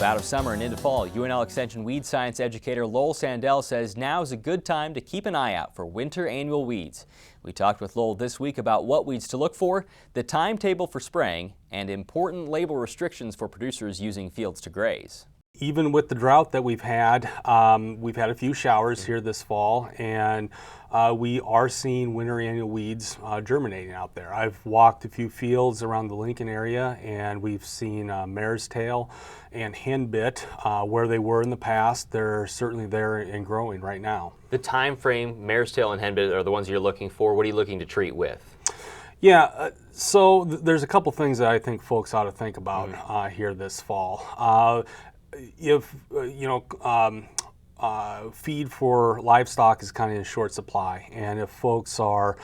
move out of summer and into fall, UNL Extension weed science educator Lowell Sandell says now is a good time to keep an eye out for winter annual weeds. We talked with Lowell this week about what weeds to look for, the timetable for spraying, and important label restrictions for producers using fields to graze. Even with the drought that we've had a few showers here this fall, and we are seeing winter annual weeds germinating out there. I've walked a few fields around the Lincoln area, and we've seen mare's tail and henbit where they were in the past. They're certainly there and growing right now. The time frame, mare's tail and henbit are the ones you're looking for. What are you looking to treat with? Yeah, so there's a couple things that I think folks ought to think about here this fall. If feed for livestock is kind of in short supply, and if folks are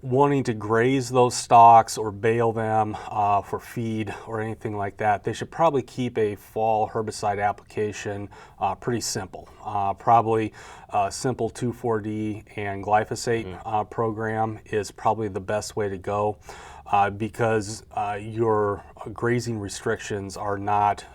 wanting to graze those stocks or bale them for feed or anything like that, they should probably keep a fall herbicide application pretty simple. Probably a simple 2,4-D and glyphosate program is probably the best way to go because your grazing restrictions are not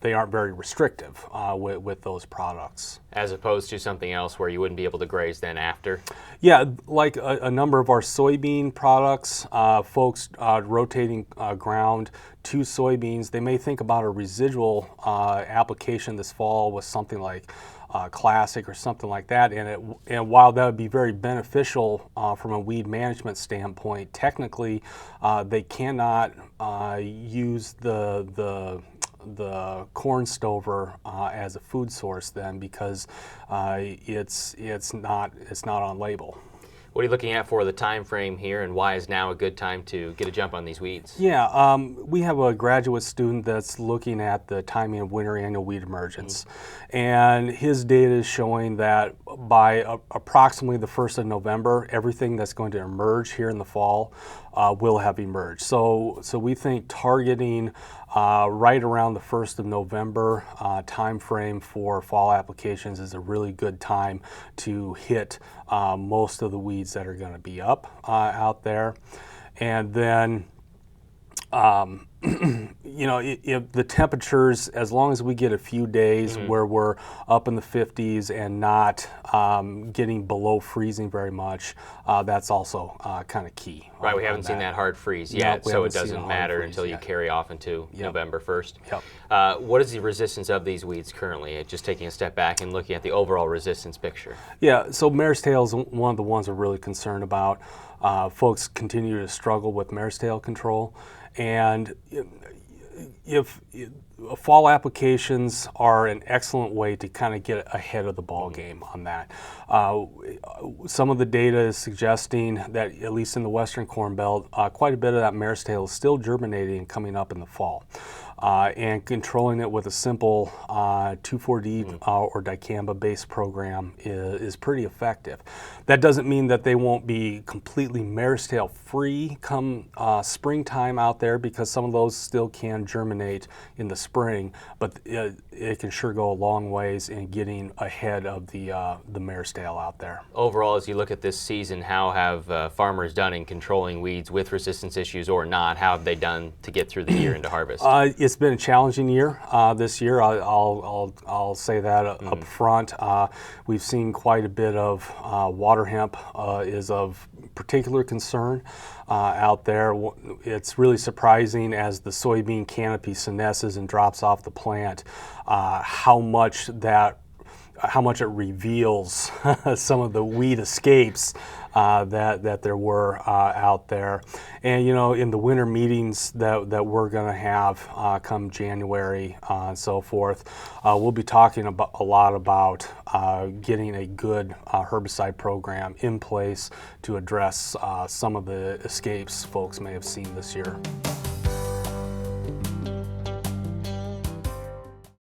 they aren't very restrictive with those products. As opposed to something else where you wouldn't be able to graze then after? Yeah, like a number of our soybean products, folks rotating ground to soybeans, they may think about a residual application this fall with something like Classic or something like that, and while that would be very beneficial from a weed management standpoint, technically they cannot use the corn stover as a food source then, because it's not on label. What are you looking at for the time frame here, and why is now a good time to get a jump on these weeds? Yeah, we have a graduate student that's looking at the timing of winter annual weed emergence, and his data is showing that by approximately the 1st of November, everything that's going to emerge here in the fall will have emerged. So we think targeting right around the 1st of November time frame for fall applications is a really good time to hit most of the weeds that are going to be up out there. And then if the temperatures, as long as we get a few days where we're up in the 50s and not getting below freezing very much, that's also kind of key. Right, we haven't seen that hard freeze yet, so it doesn't matter until you carry off into November 1st. Yep. What is the resistance of these weeds currently? Just taking a step back and looking at the overall resistance picture. Yeah, so mare's tail is one of the ones we're really concerned about. Folks continue to struggle with mare's tail control, and if fall applications are an excellent way to kind of get ahead of the ball game on that. Some of the data is suggesting that, at least in the western corn belt, quite a bit of that mare's tail is still germinating and coming up in the fall. And controlling it with a simple 2,4-D or dicamba-based program is pretty effective. That doesn't mean that they won't be completely mare's tail free come springtime out there, because some of those still can germinate in the spring, but it can sure go a long ways in getting ahead of the mare's tail out there. Overall, as you look at this season, how have farmers done in controlling weeds with resistance issues or not? How have they done to get through the year into harvest? It's been a challenging year this year. I'll say that up front. We've seen quite a bit of water hemp is of particular concern out there. It's really surprising as the soybean canopy senesces and drops off the plant, how much it reveals some of the weed escapes that there were out there. And in the winter meetings that we're going to have come January and so forth, we'll be talking a lot about getting a good herbicide program in place to address some of the escapes folks may have seen this year.